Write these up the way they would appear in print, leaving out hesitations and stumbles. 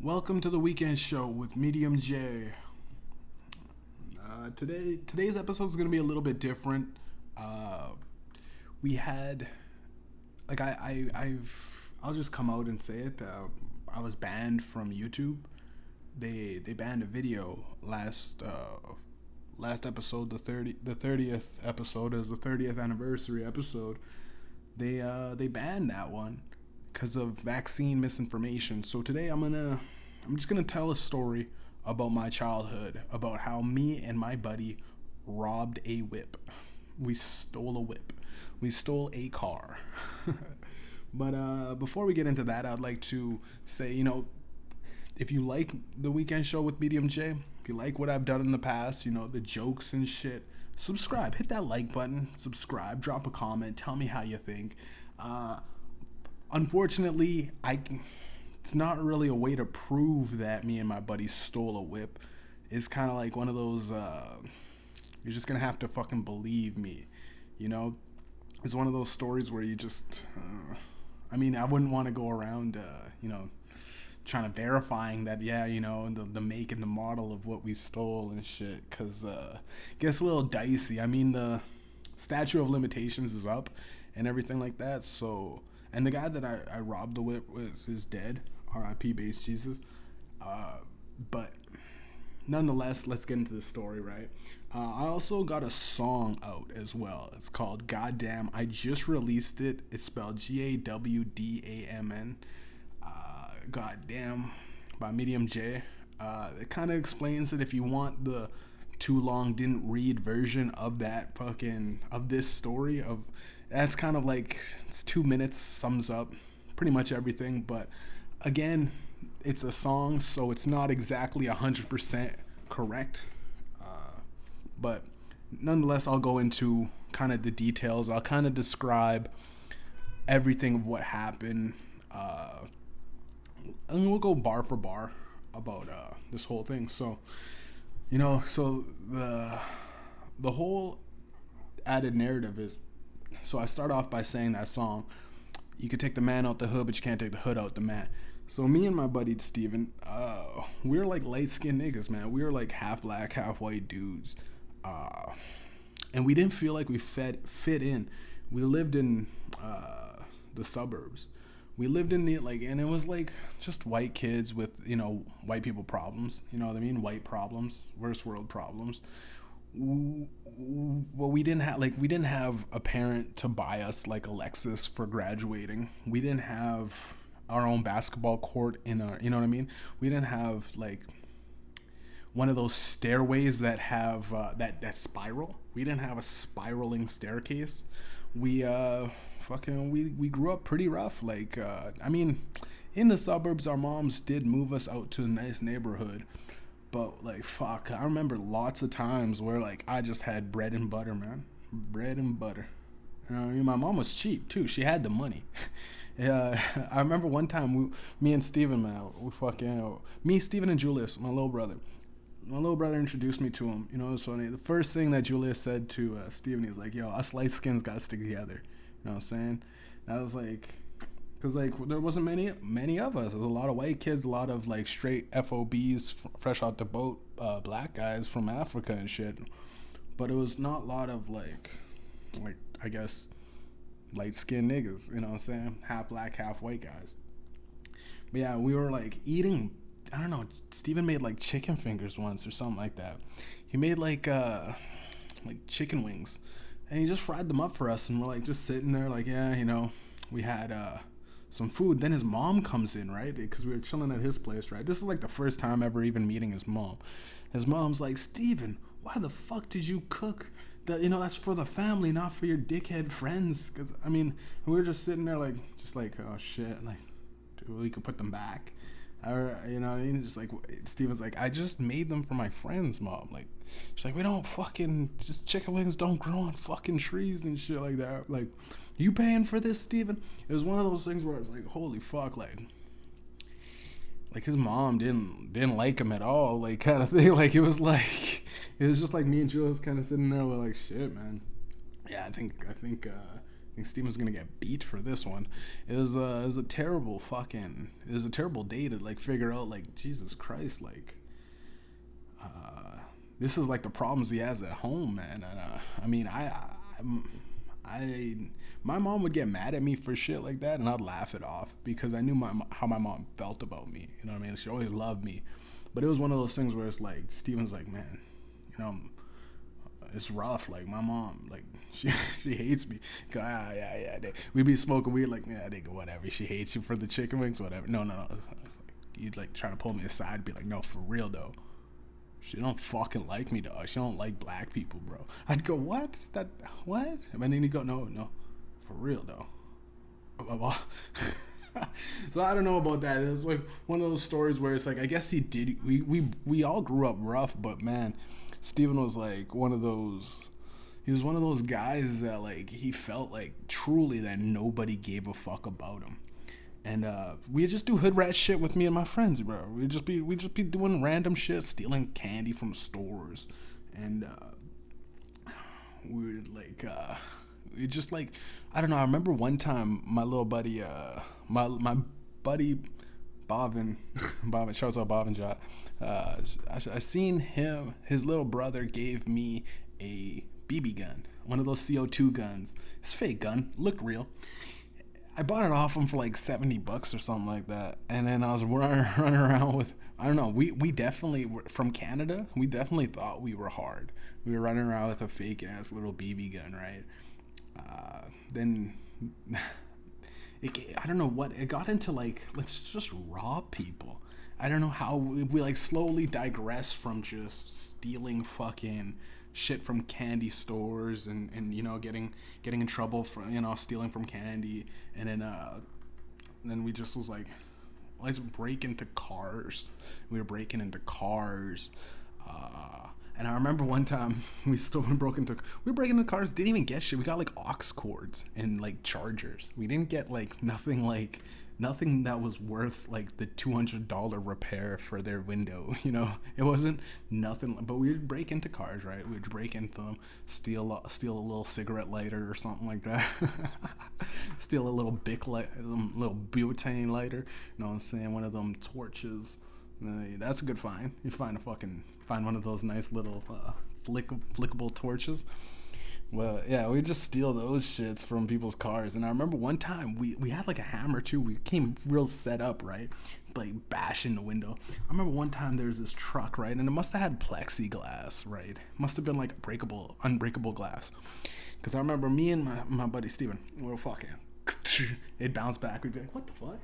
Welcome to the weekend show with Mediumjay. Today's episode is gonna be a little bit different. We had like I'll just come out and say it. I was banned from YouTube. They banned a video last episode, the 30th episode is the 30th anniversary episode. They banned that one because of vaccine misinformation. So today I'm just gonna tell a story about my childhood, about how me and my buddy robbed a whip. We stole a whip. We stole a car. But before we get into that, I'd like to say, if you like the weekend show with Medium J, if you like what I've done in the past, the jokes and shit, subscribe. Hit that like button. Subscribe. Drop a comment. Tell me how you think. Unfortunately, it's not really a way to prove that me and my buddy stole a whip. It's kind of like one of those, you're just going to have to fucking believe me, It's one of those stories where you just, I wouldn't want to go around, trying to verifying that, the make and the model of what we stole and shit, because it gets a little dicey. The statute of limitations is up and everything like that, so, and the guy that I robbed the whip with is dead, R.I.P. base Jesus, but nonetheless, let's get into the story, right? I also got a song out as well. It's called Goddamn. I just released it. It's spelled Gawdamn. Goddamn by Medium J. It kind of explains it if you want the too long didn't read version of of this story. That's kind of like, it's 2 minutes, sums up pretty much everything. But again, it's a song, so it's not exactly 100% correct. But nonetheless, I'll go into kind of the details. I'll kind of describe everything of what happened. And we'll go bar for bar about this whole thing. So, so the whole added narrative is, so I start off by saying that song, you could take the man out the hood, but you can't take the hood out the man. So me and my buddy Steven, we were like light-skinned niggas, man. We were like half black, half white dudes. And we didn't feel like we fit in. We lived in the suburbs. We lived in and it was like just white kids with, white people problems. You know what I mean? White problems, first world problems. Well, we didn't have a parent to buy us like a Lexus for graduating. We didn't have our own basketball court you know what I mean? We didn't have like one of those stairways that have that spiral. We didn't have a spiraling staircase. We grew up pretty rough. In the suburbs, our moms did move us out to a nice neighborhood, but I remember lots of times where I just had bread and butter, man. Bread and butter. My mom was cheap too. She had the money. I remember one time me and Steven, man, me, Steven, and Julius, my little brother. My little brother introduced me to him. It was funny. The first thing that Julius said to Steven, he was like, "Yo, us light skins gotta stick together." You know what I'm saying? And I was like, because there wasn't many of us. There's a lot of white kids, a lot of straight FOBs, fresh out the boat, black guys from Africa and shit. But it was not a lot of I guess light-skinned niggas. You know what I'm saying? Half black, half white guys. But yeah, we were eating. I don't know. Steven made chicken fingers once or something like that. He made chicken wings, and he just fried them up for us. And we're just sitting there, we had some food. Then his mom comes in, right? Because we were chilling at his place, right? This is the first time ever even meeting his mom. His mom's like, "Steven, why the fuck did you cook that? That's for the family, not for your dickhead friends." Because we were just sitting there oh shit, dude, we could put them back. Just Steven's I just made them for my friends, mom. She's we don't just chicken wings don't grow on fucking trees and shit like that. You paying for this, Steven? It was one of those things where it's holy fuck, his mom didn't like him at all, kind of thing. It was just me and Jules kind of sitting there, we're shit, man. Yeah, I think think Steven's gonna get beat for this one. It was a terrible fucking. It was a terrible day to like figure out like Jesus Christ like. This is like the problems he has at home, man. And I mean, I my mom would get mad at me for shit like that, and I'd laugh it off because I knew how my mom felt about me. You know what I mean? She always loved me, but it was one of those things where it's like Steven's like, man, you know, it's rough. Like my mom, like she hates me. Yeah. We'd be smoking weed, like yeah, nigga, whatever. She hates you for the chicken wings, whatever. No. You'd like try to pull me aside, be like, no, for real though. She don't fucking like me, dog. She don't like black people, bro. I'd go, what? What? And then he'd go, no, for real, though. So I don't know about that. It was like one of those stories where it's like, I guess he did. We all grew up rough, but man, Steven was like one of those. He was one of those guys that like he felt like truly that nobody gave a fuck about him. And we just do hood rat shit with me and my friends, bro. We just be doing random shit, stealing candy from stores, and we would like we just like I don't know. I remember one time my little buddy, my buddy Bavin, shouts out Bavin Jot. I seen him. His little brother gave me a BB gun, one of those CO2 guns. It's a fake gun, looked real. I bought it off him for like $70 or something like that, and then I was running around with, I don't know, we definitely were from Canada. We definitely thought we were hard. We were running around with a fake ass little BB gun, right? Then I don't know what it got into, like let's just rob people. I don't know how we like slowly digress from just stealing fucking shit from candy stores and you know getting in trouble for, you know, stealing from candy, and then we just was like, let's break into cars. We were breaking into cars, and I remember one time we broke into cars, didn't even get shit. We got like aux cords and like chargers. We didn't get like nothing that was worth like the $200 repair for their window, you know. It wasn't nothing, but we would break into cars, right? We'd break into them, steal a little cigarette lighter or something like that. Steal a little Bic light, little butane lighter, you know what I'm saying? One of them torches. That's a good find. You find one of those nice little flickable torches. Well, yeah, we just steal those shits from people's cars. And I remember one time we had like a hammer too. We came real set up, right? Like bashing the window. I remember one time there was this truck, right? And it must have had plexiglass, right? Must have been like unbreakable glass. Because I remember me and my buddy Steven, we were fucking. It'd bounce back. We'd be like, what the fuck?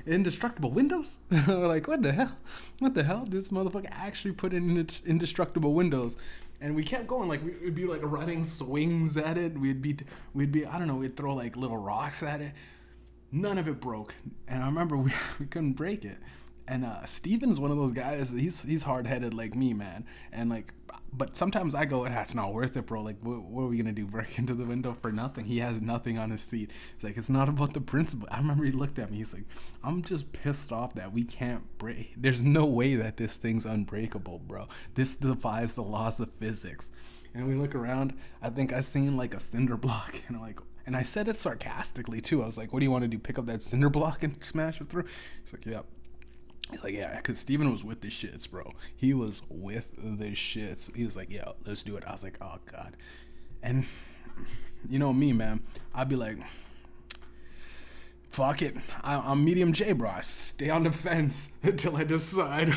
Indestructible windows? We're like, what the hell? This motherfucker actually put in indestructible windows. And we kept going, like we'd be like running swings at it. We'd be I don't know, we'd throw like little rocks at it. None of it broke. And I remember we couldn't break it. And Steven's one of those guys, he's hard-headed like me, man. And like, but sometimes I go, it's not worth it, bro. Like, what are we gonna do? Break into the window for nothing? He has nothing on his seat. It's like, it's not about the principle. I remember he looked at me. He's like, I'm just pissed off that we can't break. There's no way that this thing's unbreakable, bro. This defies the laws of physics. And we look around. I think I seen like a cinder block, and I'm like, and I said it sarcastically too. I was like, what do you want to do? Pick up that cinder block and smash it through? He's like, yep. He's like, yeah, because Steven was with the shits, bro. He was with the shits. He was like, yeah, let's do it. I was like, oh, God. And you know me, man. I'd be like, fuck it. I'm Mediumjay, bro. I stay on the fence until I decide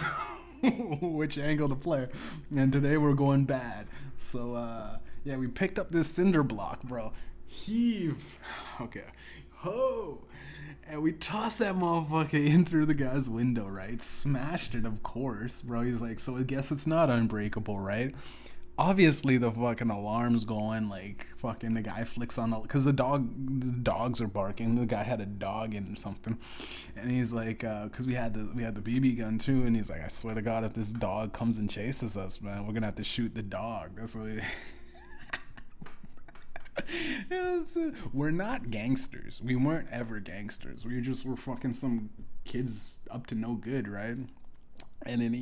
which angle to play. And today we're going bad. So, yeah, we picked up this cinder block, bro. Heave. Okay. Ho. And we tossed that motherfucker in through the guy's window, right? Smashed it, of course, bro. He's like, so I guess it's not unbreakable, right? Obviously, the fucking alarm's going, like, fucking the guy flicks on, because the dogs are barking. The guy had a dog and something. And he's like, because we had the BB gun too, and he's like, I swear to God, if this dog comes and chases us, man, we're gonna have to shoot the dog. That's what we're not gangsters. We weren't ever gangsters. We're fucking some kids up to no good, right? And then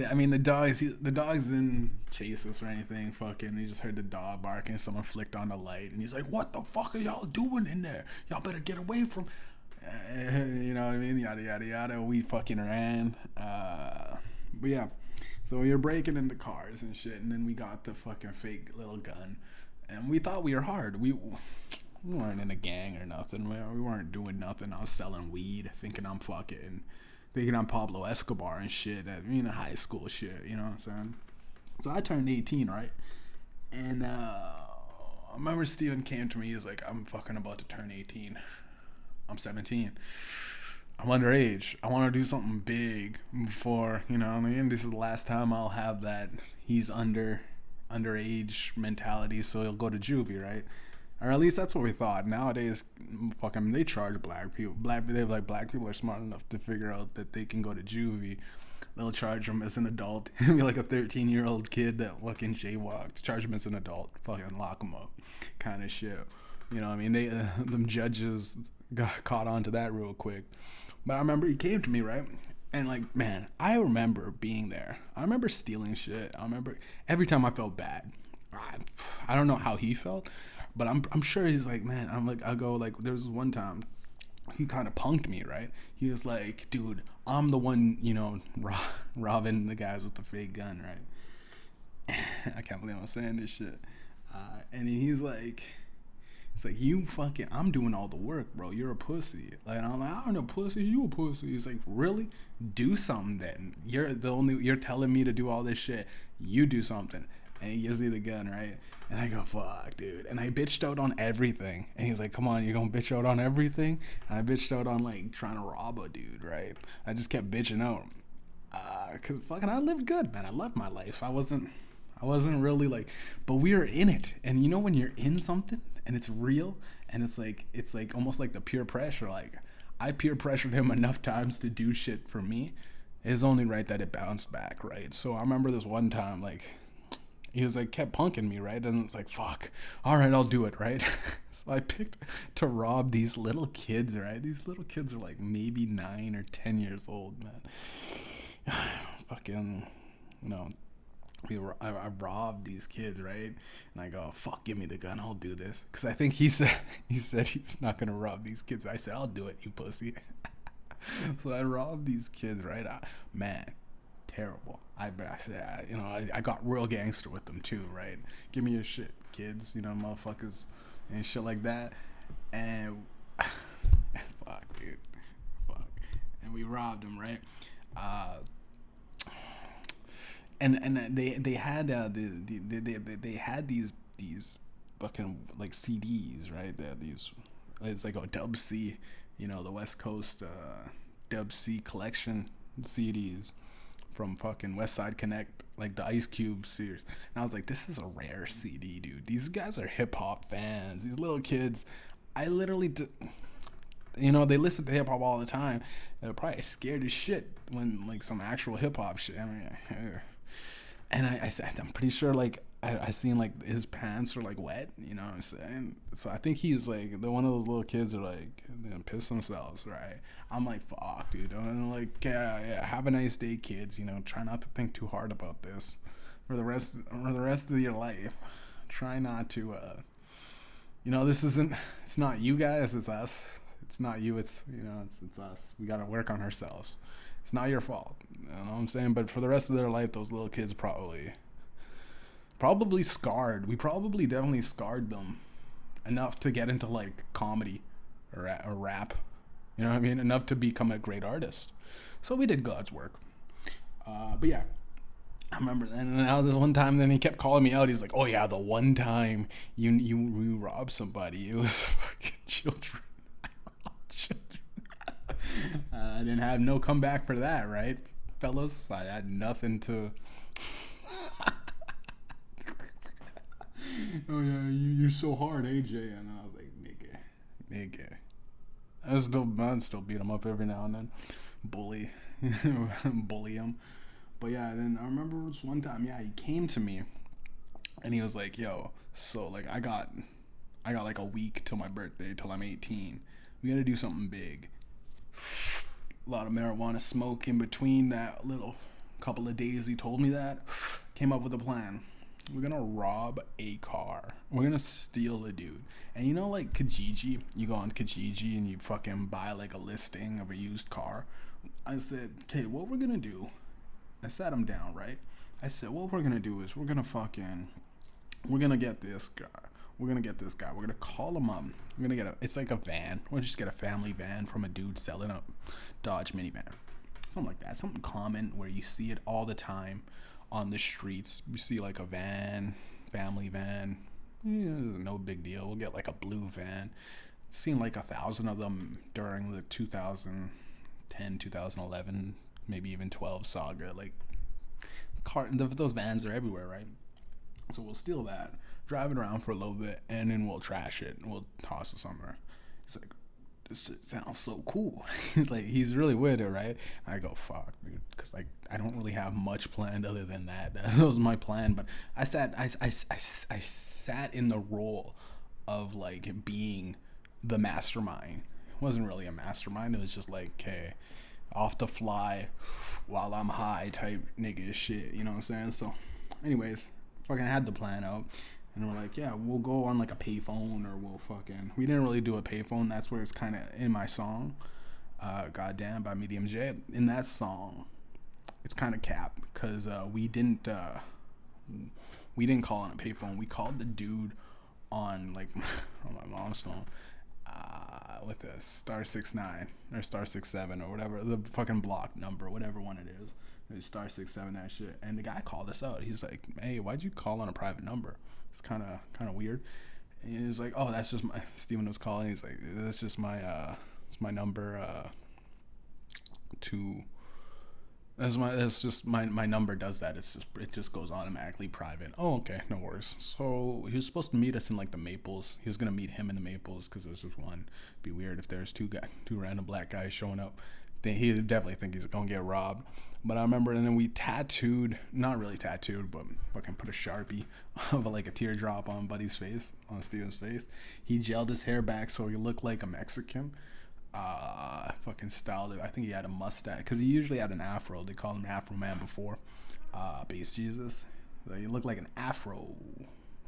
I mean, the dogs didn't chase us or anything. Fucking, he just heard the dog barking. Someone flicked on the light, and he's like, "What the fuck are y'all doing in there? Y'all better get away from." You know what I mean? Yada yada yada. We fucking ran. But yeah, so we were breaking into cars and shit, and then we got the fucking fake little gun, and we thought we were hard. We weren't in a gang or nothing. We weren't doing nothing. I was selling weed, thinking I'm Pablo Escobar and shit. High school shit. You know what I'm saying? So I turned 18, right? And I remember Steven came to me. He's like, "I'm fucking about to turn 18. I'm 17. I'm underage. I want to do something big before, you know what I mean? This is the last time I'll have that he's underage mentality, so he'll go to juvie, right?" Or at least that's what we thought. Nowadays, fucking, they charge black people. Black people are smart enough to figure out that they can go to juvie. They'll charge them as an adult. Be like a 13-year-old kid that fucking jaywalked. Charge him as an adult. Fucking lock him up, kind of shit. You know what I mean? They them judges got caught on to that real quick. But I remember he came to me, right? And like, man, I remember being there. I remember stealing shit. I remember every time I felt bad. I don't know how he felt, but I'm sure he's like, man, I'll go, like, there was one time he kind of punked me, right? He was like, "Dude, I'm the one, robbing the guys with the fake gun, right?" I can't believe I'm saying this shit. And he's like, it's like, "You fucking, I'm doing all the work, bro. You're a pussy." Like, I'm like, "I'm a pussy. You a pussy." He's like, "Really? Do something then. You're telling me to do all this shit. You do something." And he gives me the gun, right? And I go, "Fuck, dude." And I bitched out on everything. And he's like, "Come on, you're gonna bitch out on everything?" And I bitched out on, like, trying to rob a dude, right? I just kept bitching out. Cause fucking, I lived good, man. I loved my life. I wasn't really like, but we were in it. And you know when you're in something and it's real, and it's like almost like the peer pressure. Like, I peer pressured him enough times to do shit for me. It's only right that it bounced back, right? So I remember this one time, like, he was like, kept punking me, right? And it's like, fuck, all right, I'll do it, right? So I picked to rob these little kids, right? These little kids are like maybe 9 or 10 years old, man. Fucking, you know, I robbed these kids, right? And I go, "Fuck, give me the gun, I'll do this." Because I think he said he's not gonna rob these kids. I said, "I'll do it, you pussy." So I robbed these kids, right? Man, terrible. I said, I got real gangster with them too, right? "Give me your shit, kids," motherfuckers and shit like that. And fuck, dude, fuck. And we robbed them, right? And they had they had these fucking, like, CDs, right? It's like a Dub C, the West Coast Dub C collection CDs from fucking West Side Connect, like the Ice Cube series. And I was like, this is a rare CD, dude. These guys are hip hop fans. These little kids, I literally they listen to hip hop all the time. They're probably scared as shit when, like, some actual hip hop shit. I mean, and I'm pretty sure, like, I seen, like, his pants were, like, wet. You know what I'm saying? So I think he's like, one of those little kids are like, they piss themselves, right? I'm like, fuck, dude. I'm like, yeah. Have a nice day, kids. Try not to think too hard about this for the rest of your life. Try not to. This isn't. It's not you guys. It's us. It's not you. It's us. We gotta work on ourselves. It's not your fault. You know what I'm saying? But for the rest of their life, those little kids probably scarred. We probably definitely scarred them enough to get into, like, comedy or rap. You know what I mean? Enough to become a great artist. So we did God's work. But yeah, I remember then. And now the one time, then he kept calling me out. He's like, "Oh yeah, the one time you robbed somebody, it was fucking children." I didn't have no comeback for that, right, fellas? I had nothing to. "Oh yeah, you're so hard, AJ." And I was like, nigga. I'd still beat him up every now and then, bully him. But yeah, then I remember this one time, he came to me, and he was like, "Yo, so, like, I got like a week till my birthday, till I'm 18. We gotta do something big." A lot of marijuana smoke in between that little couple of days he told me that. Came up with a plan. We're gonna rob a car. We're gonna steal a dude. And you know, like Kijiji, you go on Kijiji and you fucking buy like a listing of a used car. I said, okay, what we're gonna do, I sat him down, right? I said, what we're gonna do is we're gonna get this guy. We're gonna get this guy. We're gonna call him up. We're gonna it's like a van. We'll just get a family van from a dude selling a Dodge minivan. Something like that. Something common where you see it all the time on the streets. You see like a van, family van. No big deal. We'll get like a blue van. Seen like 1,000 of them during the 2010, 2011, maybe even 12 saga. Like those vans are everywhere, right? So we'll steal that, drive it around for a little bit, and then we'll trash it and we'll toss it somewhere. It's like, this sounds so cool. He's like, he's really with it, right? I go, fuck, dude, because like I don't really have much planned other than that. That was my plan. But I sat in the role of like being the mastermind. It wasn't really a mastermind. It was just like, okay, off the fly, while I'm high type nigga shit. You know what I'm saying? So, anyways, fucking had the plan out. And we're like, yeah, we'll go on like a payphone or we didn't really do a payphone. That's where it's kind of in my song, Goddamn by Mediumjay. In that song, it's kind of capped because we didn't call on a payphone. We called the dude on like on my mom's phone with a *69 or *67 or whatever, the fucking block number, whatever one it is. It was *67, that shit. And the guy called us out. He's like, hey, why'd you call on a private number? It's kind of weird. And he was like, oh, that's just my, Steven was calling. He's like, that's just my, it's my number, that's just my number does that. It just goes automatically private. Oh, okay, no worries. So he was supposed to meet us in like the Maples. He was gonna meet him in the Maples because there's just one. It'd be weird if there's two random black guys showing up. He definitely think he's gonna get robbed. But I remember, and then we not really tattooed, but fucking put a Sharpie of like a teardrop on Buddy's face, on Steven's face. He gelled his hair back so he looked like a Mexican. Fucking styled it. I think he had a mustache because he usually had an afro. They called him Afro Man before. Bass Jesus. So he looked like an afro.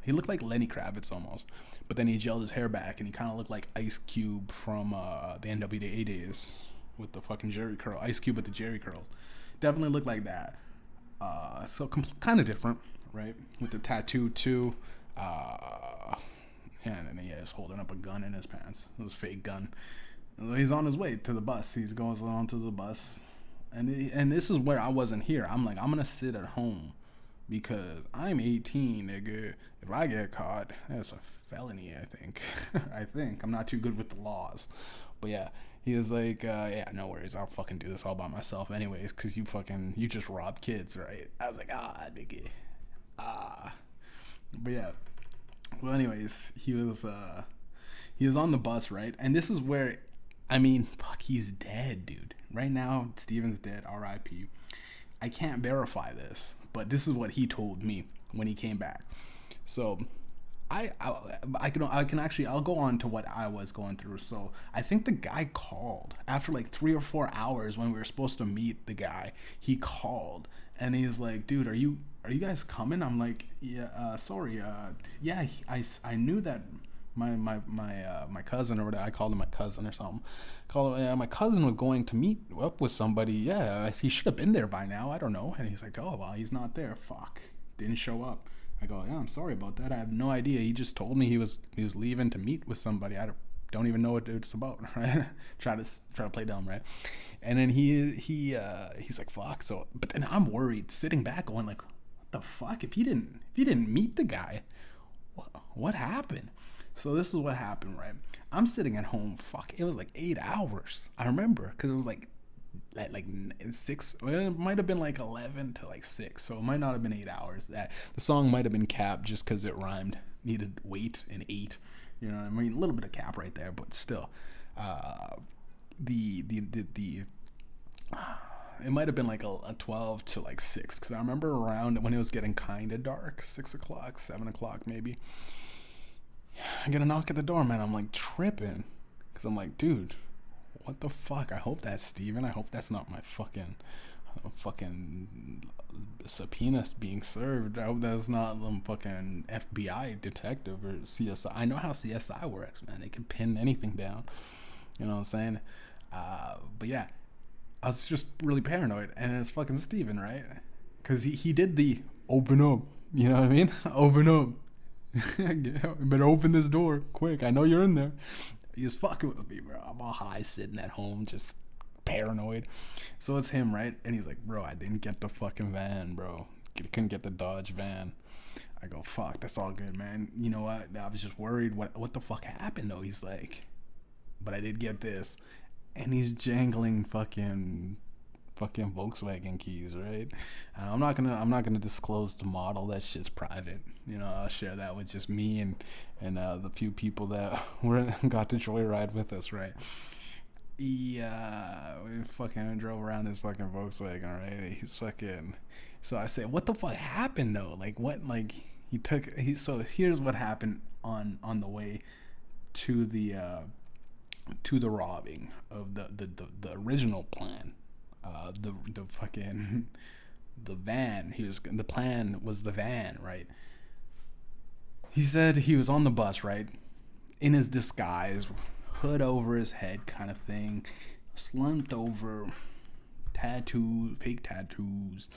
He looked like Lenny Kravitz almost. But then he gelled his hair back and he kind of looked like Ice Cube from the NWA days with the fucking Jerry curl. Ice Cube with the Jerry curls. Definitely looked like that. So kind of different, right? With the tattoo too. And then he is holding up a gun in his pants. It was a fake gun. He's on his way to the bus. He's going on to the bus. And this is where I wasn't here. I'm like, I'm going to sit at home because I'm 18, nigga. If I get caught, that's a felony, I think. I think. I'm not too good with the laws. But yeah, he was like, yeah, no worries. I'll fucking do this all by myself anyways because you just robbed kids, right? I was like, nigga. But yeah. Well, anyways, he was on the bus, right? And this is where, I mean, fuck, he's dead, dude. Right now, Steven's dead, R.I.P. I can't verify this, but this is what he told me when he came back. So, I can actually, I'll go on to what I was going through. So, I think the guy called after like 3 or 4 hours when we were supposed to meet the guy. He called and he's like, dude, are you guys coming? I'm like, yeah, sorry. Yeah, I knew that my cousin or whatever, I called him my cousin or something. My cousin was going to meet up with somebody. Yeah, he should have been there by now. I don't know. And he's like, oh, well, he's not there. Fuck. Didn't show up. I go, yeah, I'm sorry about that. I have no idea. He just told me he was leaving to meet with somebody. I don't even know what it's about. Right? try to play dumb, right? And then he's like, fuck. So, but then I'm worried, sitting back, going like, what the fuck? If he didn't meet the guy, what happened? So this is what happened, right? I'm sitting at home. Fuck, it was like 8 hours. I remember because it was like at like 6. It might have been like 11 to like 6. So it might not have been 8 hours. That the song might have been capped just because it rhymed. Needed weight and 8. You know what I mean? A little bit of cap right there, but still, it might have been like a 12 to like 6 because I remember around when it was getting kind of dark, 6 o'clock, 7 o'clock maybe. I get a knock at the door, man. I'm like tripping because I'm like, dude, what the fuck? I hope that's Steven. I hope that's not my fucking subpoena being served. I hope that's not some fucking FBI detective or CSI. I know how CSI works, man. They can pin anything down. You know what I'm saying? But yeah, I was just really paranoid, and it's fucking Steven, right? Because he did the open up. You know what I mean? Open up. You better open this door quick. I know you're in there. He was fucking with me, bro. I'm all high sitting at home, just paranoid. So it's him, right? And he's like, bro, I didn't get the fucking van, bro. Couldn't get the Dodge van. I go, fuck, that's all good, man. You know what? I was just worried. What the fuck happened, though? He's like, but I did get this. And he's jangling fucking Volkswagen keys, right? I'm not gonna disclose the model. That shit's private. You know, I'll share that with just me and the few people that got to joyride with us, right? Yeah, we fucking drove around this fucking Volkswagen, right? He's fucking. So I said, what the fuck happened though? Like what? Like so here's what happened on the way to the robbing of the original plan. The fucking the van. The plan was the van, right? He said he was on the bus, right? In his disguise, hood over his head kind of thing, slumped over, fake tattoos,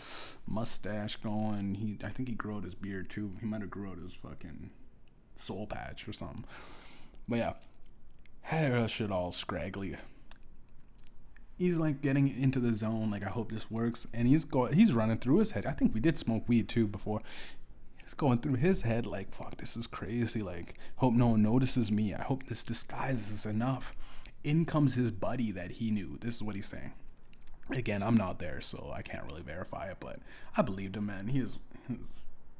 mustache going. I think he grew out his beard too. He might have grew out his fucking soul patch or something. But yeah, hair shit all scraggly. He's like getting into the zone, like I hope this works, and he's running through his head. I think we did smoke weed too before. It's going through his head like, fuck, this is crazy. Like, hope no one notices me. I hope this disguise is enough. In comes his buddy that he knew. This is what he's saying. Again, I'm not there, so I can't really verify it, but I believed him, man. He's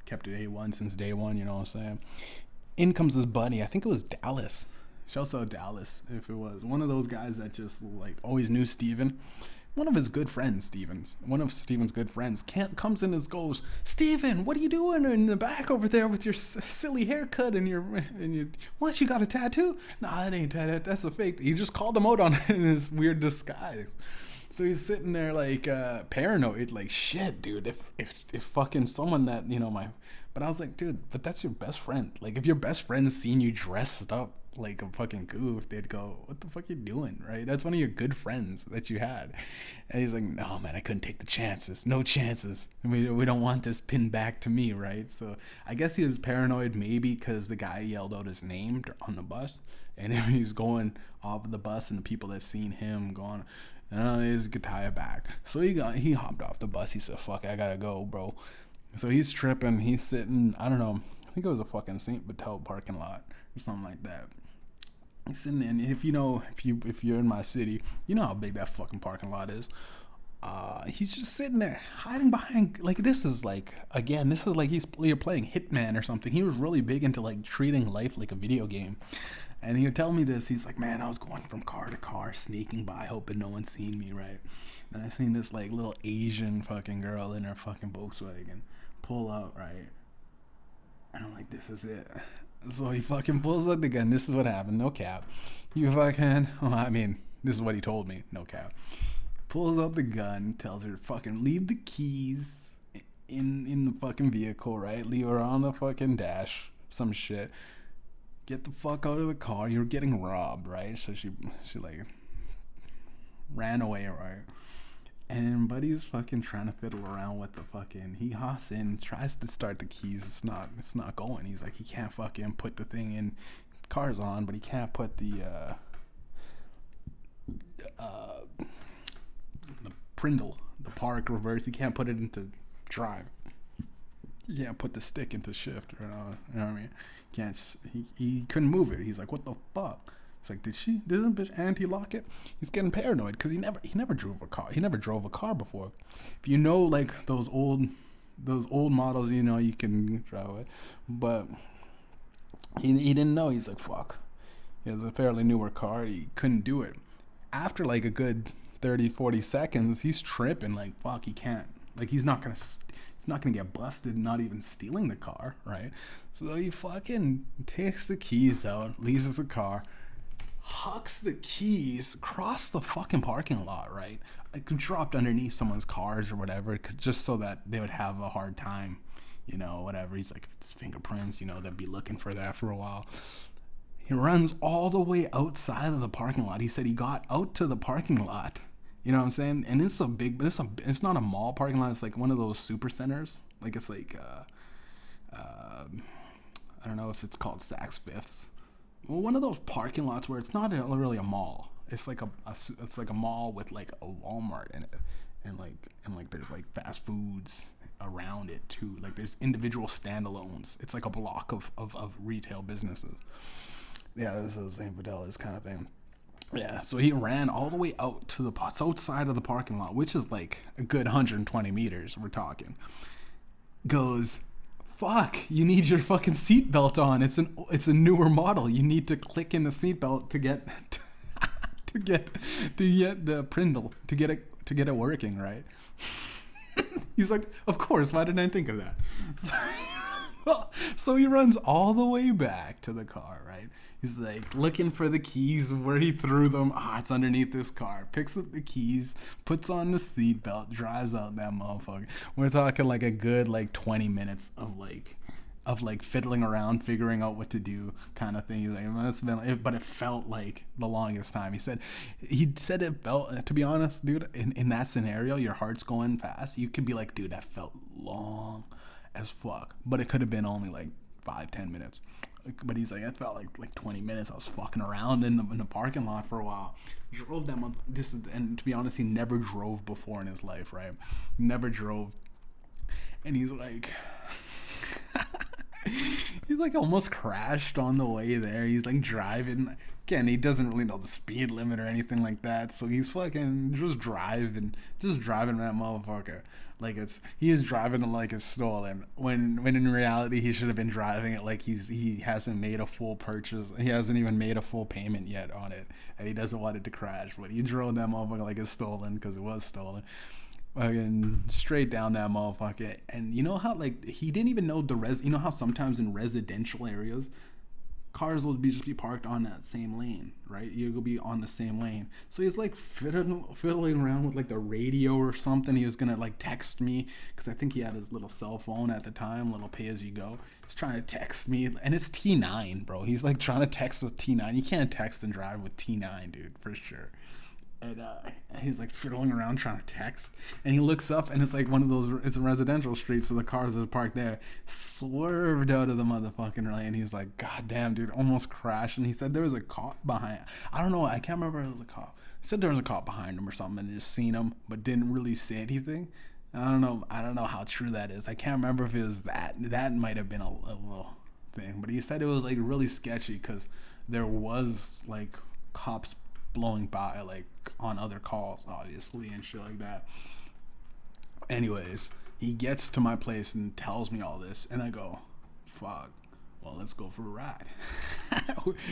kept it A1 since day one, you know what I'm saying? In comes his buddy. I think it was Dallas. Shouts out Dallas, if it was. One of those guys that just, like, always knew Steven. One of his good friends, one of Steven's good friends, comes in and goes, Steven, what are you doing in the back over there with your silly haircut and your what, you got a tattoo? Nah, that ain't tattoo. That's a fake. He just called him out on it in his weird disguise. So he's sitting there like paranoid, like, shit, dude. If fucking someone that, you know, but I was like, dude, but that's your best friend. Like, if your best friend seen you dressed up like a fucking goof, they'd go, what the fuck you doing, right? That's one of your good friends that you had. And he's like, no, man, I couldn't take the chances. No chances. We don't want this pinned back to me, right? So I guess he was paranoid maybe because the guy yelled out his name on the bus. And if he's going off the bus and the people that seen him going, he's gonna tie it back. So he hopped off the bus. He said, fuck, I gotta go, bro. So he's tripping. He's sitting, I don't know, I think it was a fucking St. Batel parking lot or something like that. He's sitting in, if you're in my city, you know how big that fucking parking lot is. He's just sitting there hiding behind, like, this is like you're playing Hitman or something. He was really big into like treating life like a video game. And he would tell me this. He's like, man, I was going from car to car, sneaking by, hoping no one seen me, right? And I seen this like little Asian fucking girl in her fucking Volkswagen pull out, right? And I'm like, this is it. So he fucking pulls out the gun. This is what happened. No cap. This is what he told me. No cap. Pulls out the gun, tells her to fucking leave the keys in the fucking vehicle, right? Leave her on the fucking dash. Some shit. Get the fuck out of the car. You're getting robbed, right? So she like ran away, right? And Buddy's fucking trying to fiddle around with the fucking, he hops in, tries to start the keys. It's not going. He's like, he can't fucking put the thing in. Car's on, but he can't put the Prindle, the park reverse. He can't put it into drive. He can't put the stick into shift. You know what I mean? He couldn't move it. He's like, what the fuck? It's like, didn't bitch anti-lock it? He's getting paranoid because he never drove a car. He never drove a car before. If you know, like those old models, you know, you can drive it. But he didn't know. He's like, fuck. It was a fairly newer car. He couldn't do it. After like a good 30, 40 seconds, he's tripping. Like, fuck, he can't. Like, he's not gonna get busted not even stealing the car, right? So he fucking takes the keys out, leaves the car, hucks the keys across the fucking parking lot, right? Like dropped underneath someone's cars or whatever, just so that they would have a hard time, whatever. He's like, his fingerprints, they'd be looking for that for a while. He runs all the way outside of the parking lot. He said he got out to the parking lot. You know what I'm saying? And it's not a mall parking lot. It's like one of those super centers. Like it's like, I don't know if it's called Saks Fifths. Well, one of those parking lots where it's not really a mall. It's like it's like a mall with like a Walmart in it, and like there's like fast foods around it too. Like there's individual standalones. It's like a block of retail businesses. Yeah, this is St. Fidelis kind of thing. Yeah, so he ran all the way out to the outside of the parking lot, which is like a good 120 meters. We're talking. Goes, fuck, you need your fucking seatbelt on. It's a newer model. You need to click in the seatbelt to get to get the Prindle to get it working, right? He's like, of course. Why didn't I think of that? So he runs all the way back to the car, right? He's like looking for the keys where he threw them. It's underneath this car. Picks up the keys, puts on the seatbelt, drives out that motherfucker. We're talking like a good like 20 minutes of fiddling around, figuring out what to do, kind of thing. He's like, it must have been, but it felt like the longest time. He said it felt. To be honest, dude, in that scenario, your heart's going fast. You could be like, dude, that felt long as fuck, but it could have been only like 5-10 minutes. But he's like, it felt like 20 minutes. I was fucking around in the parking lot for a while. Drove that month. And to be honest, he never drove before in his life, right? Never drove. And he's like, he's like almost crashed on the way there. He's like driving. Again, he doesn't really know the speed limit or anything like that. So he's fucking just driving that motherfucker. Like he is driving it like it's stolen. When in reality he should have been driving it like he hasn't made a full purchase. He hasn't even made a full payment yet on it, and he doesn't want it to crash. But he drove that motherfucker like it's stolen because it was stolen. Fucking straight down that motherfucker. And you know how like he didn't even know you know how sometimes in residential areas cars will just be parked on that same lane, right? You'll be on the same lane. So he's like fiddling around with like the radio or something. He was gonna like text me because I think he had his little cell phone at the time, little pay as you go. He's trying to text me, and it's T9, bro. He's like trying to text with T9. You can't text and drive with T9, dude, for sure. And he's like fiddling around trying to text, and he looks up, and it's like one of those, it's a residential street, so the cars are parked there. Swerved out of the motherfucking lane. He's like, god damn, dude, almost crashed. And he said there was a cop behind. I don't know, I can't remember if it was a cop. He said there was a cop behind him or something, and just seen him but didn't really say anything. I don't know how true that is. I can't remember if it was that might have been a little thing, but he said it was like really sketchy because there was like cops blowing by like on other calls, obviously, and shit like that. Anyways, he gets to my place and tells me all this, and I go, fuck, well, let's go for a ride.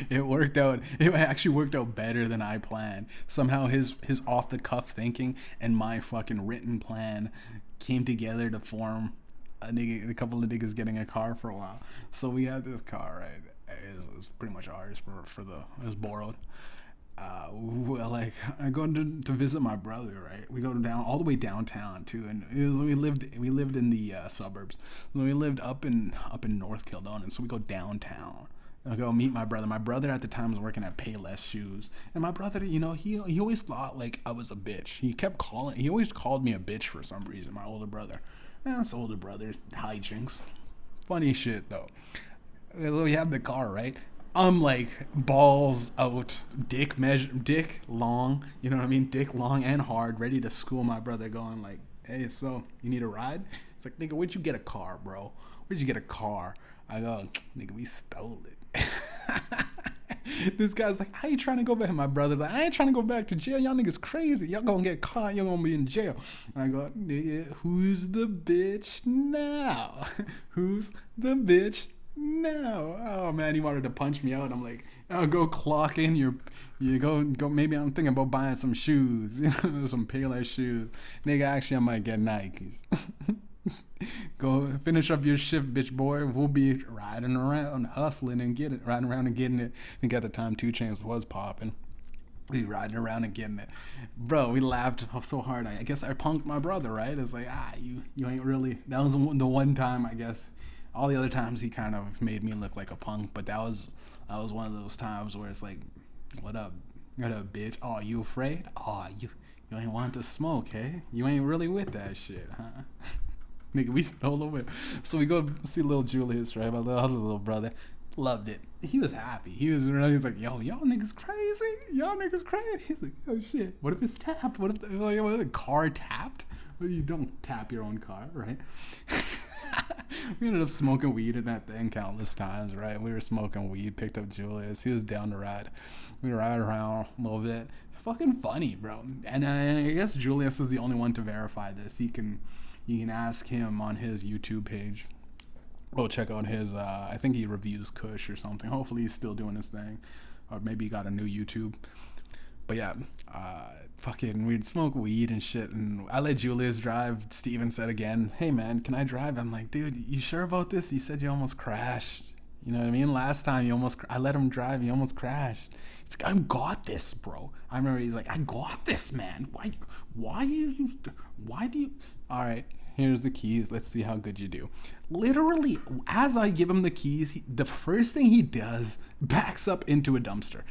It worked out. It actually worked out better than I planned. Somehow his off the cuff thinking and my fucking written plan came together to form a couple of niggas getting a car for a while. So we had this car, right? It was pretty much ours it was borrowed. Well, like I go to visit my brother, right? We go down all the way downtown too, and we lived in the suburbs. We lived up in North Kildonan, so we go downtown. I go meet my brother. My brother at the time was working at Payless Shoes, and my brother, he always thought like I was a bitch. He always called me a bitch for some reason. My older brother, that's older brother hijinks. Funny shit though. So we have the car, right? I'm like balls out, dick long, you know what I mean? Dick long and hard, ready to school my brother, going like, hey, so you need a ride? It's like, nigga, where'd you get a car, bro? Where'd you get a car? I go, nigga, we stole it. This guy's like, I ain't trying to go back. My brother's like, I ain't trying to go back to jail. Y'all niggas crazy. Y'all gonna get caught. Y'all gonna be in jail. And I go, nigga, who's the bitch now? Who's the bitch no? Oh man, he wanted to punch me out. I'm like, oh, go clock in you go. Maybe I'm thinking about buying some shoes, some Payless shoes. Nigga, actually I might get Nikes. Go finish up your shift, bitch boy. We'll be riding around, hustling and getting riding around and getting it. I think at the time 2 Chainz was popping. We riding around and getting it, bro. We laughed so hard. I guess I punked my brother, right? It's like, you ain't really. That was the one time, I guess. All the other times he kind of made me look like a punk, but that was one of those times where it's like, what up, bitch? Oh, you afraid? Oh, you ain't want to smoke, hey? You ain't really with that shit, huh? Nigga, we stole away. So we go see little Julius, right? My other little brother. Loved it. He was happy. He's like, yo, y'all niggas crazy. Y'all niggas crazy. He's like, oh shit. What if it's tapped? What if the car tapped? Well, you don't tap your own car, right? We ended up smoking weed in that thing countless times, right? We were smoking weed, picked up Julius. He was down to ride. We ride around a little bit. Fucking funny, bro. And I guess Julius is the only one to verify this. You can ask him on his YouTube page. Go check out his, I think he reviews Kush or something. Hopefully he's still doing his thing. Or maybe he got a new YouTube. But yeah, fucking we'd smoke weed and shit. And I let Julius drive. Steven said again, hey man, can I drive? I'm like, dude, you sure about this? You said you almost crashed. You know what I mean? Last time I let him drive, he almost crashed. It's like, I got this, bro. I remember he's like, I got this, man. Why do you, all right. Here's the keys. Let's see how good you do. Literally, as I give him the keys, the first thing he does, backs up into a dumpster.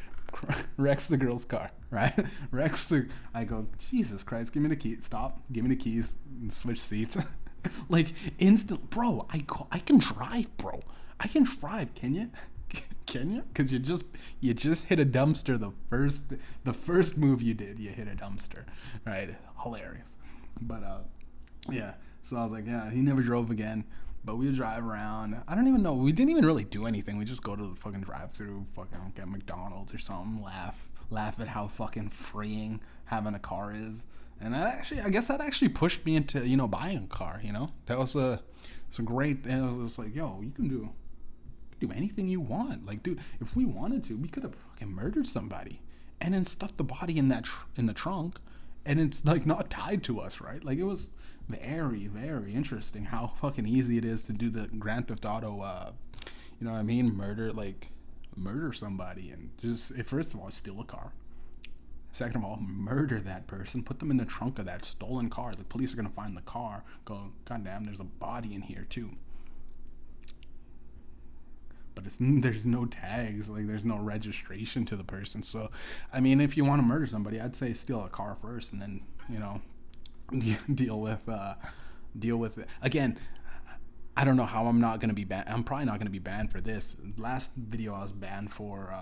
Wrecks the girl's car, right? I go, Jesus Christ, give me the keys. Stop. Give me the keys. And switch seats. Like, instant. Bro, I can drive, bro. I can drive. Can you? Can you? Because you just hit a dumpster. The first move you did, you hit a dumpster. Right? Hilarious. But, yeah. So I was like, yeah, he never drove again. But we would drive around. I don't even know. We didn't even really do anything. We just go to the fucking drive-thru, fucking get McDonald's or something, laugh at how fucking freeing having a car is. And I guess that actually pushed me into, buying a car, That was a great thing. It was like, yo, you can do anything you want. Like, dude, if we wanted to, we could have fucking murdered somebody and then stuffed the body in the trunk. And it's like not tied to us, right? Like, it was very, very interesting how fucking easy it is to do the Grand Theft Auto, you know what I mean? Murder somebody and just, first of all, steal a car. Second of all, murder that person, put them in the trunk of that stolen car. The police are going to find the car, go, goddamn, there's a body in here too. But there's no tags, like there's no registration to the person. So, I mean, if you want to murder somebody, I'd say steal a car first, and then deal with it. Again, I don't know how I'm not gonna be banned. I'm probably not gonna be banned for this. Last video I was banned for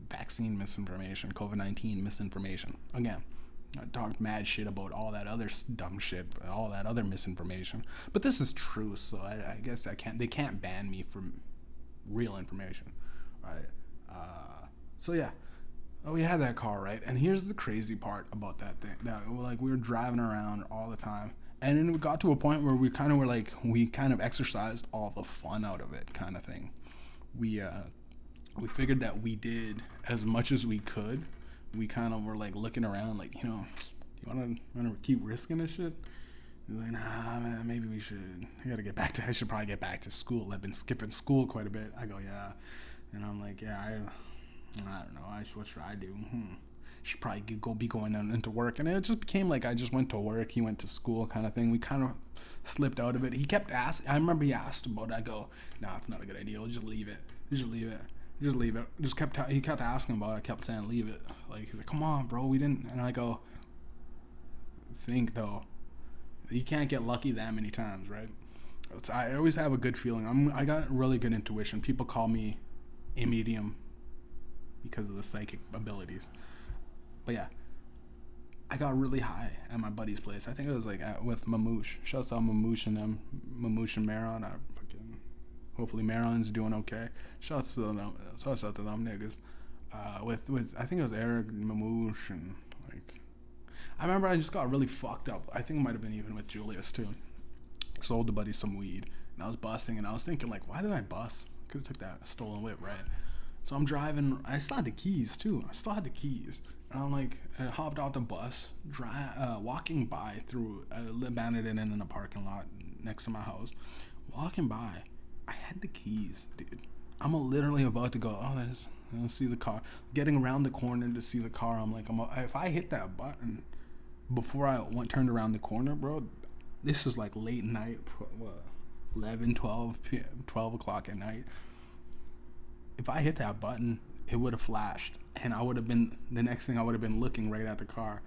vaccine misinformation, COVID-19 misinformation. Again, I talked mad shit about all that other dumb shit, all that other misinformation. But this is true, so I guess they can't ban me from real information, right? So yeah, we had that car, right? And here's the crazy part about that thing. That, like, we were driving around all the time, and then we got to a point where we kind of exercised all the fun out of it, kind of thing. We figured that we did as much as we could. We kind of were like looking around, like, do you want to keep risking this shit? He's like, nah, man, maybe we should. I should probably get back to school. I've been skipping school quite a bit. I go, yeah. And I'm like, yeah, I don't know. What should I do? Should probably be going into work. And it just became like I just went to work. He went to school kind of thing. We kind of slipped out of it. He kept asking. I remember he asked about it. I go, nah, it's not a good idea. We'll just leave it. He kept asking about it. I kept saying, leave it. Like, he's like, come on, bro. We didn't. And I go, think though. You can't get lucky that many times, right? I always have a good feeling. I got really good intuition. People call me a medium because of the psychic abilities. But yeah, I got really high at my buddy's place. I think it was like with Mamouche. Shouts out Mamouche and them, Mamouche and Maron. Hopefully Maron's doing okay. Shouts out to them niggas. With I think it was Eric, Mamouche, and like. I remember I just got really fucked up. I think it might have been even with Julius too. Sold the buddy some weed, and I was busting, and I was thinking, like, why did I bust? Could have took that stolen whip, right? So I'm driving. I still had the keys too. And I'm like, I hopped out the bus, walking by through, abandoned it in a parking lot, next to my house. Walking by, I had the keys, dude. I'm literally about to go. Oh, I see the car. Getting around the corner to see the car. I'm like, if I hit that button before I turned around the corner, bro. This is like late night, what, 11, 12 p.m., 12 o'clock at night. If I hit that button, it would have flashed, and I would have been, the next thing I would have been looking right at the car.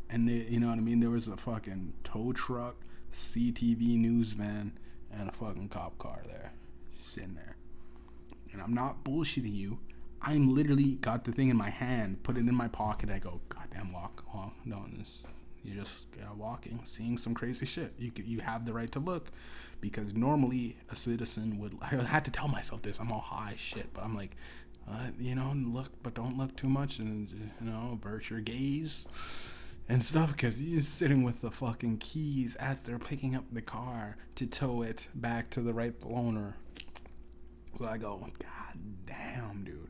And you know what I mean? There was a fucking tow truck, CTV news van, and a fucking cop car there, sitting there. And I'm not bullshitting you. I'm literally got the thing in my hand, put it in my pocket. I go, goddamn, walk. No, you're just walking, seeing some crazy shit. You have the right to look, because normally a citizen would. I had to tell myself this. I'm all high shit, but I'm like, look, but don't look too much, and avert your gaze and stuff, because you're sitting with the fucking keys as they're picking up the car to tow it back to the rightful owner. So I go, God damn, dude.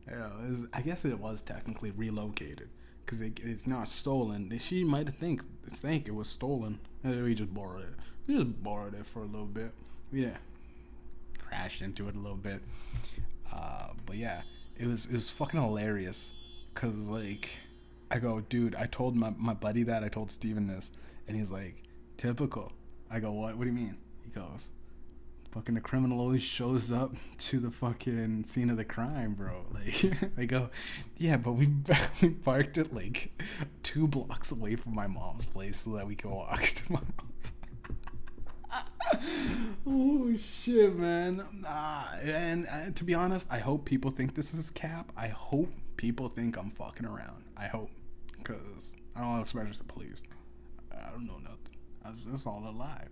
Yeah, I guess it was technically relocated, because it's not stolen. She might think it was stolen. We just borrowed it. We just borrowed it for a little bit. Yeah, crashed into it a little bit. But yeah, it was fucking hilarious, because like, I go, dude, I told my buddy that. I told Steven this, and he's like, typical. I go, what do you mean? He goes, fucking the criminal always shows up to the fucking scene of the crime, bro. Like, I go, yeah, but we parked it like 2 blocks away from my mom's place so that we can walk to my mom's. Oh shit, man. And to be honest, I hope people think this is cap. I hope people think I'm fucking around. I hope, because I don't expect the police. I don't know nothing. It's all a lie.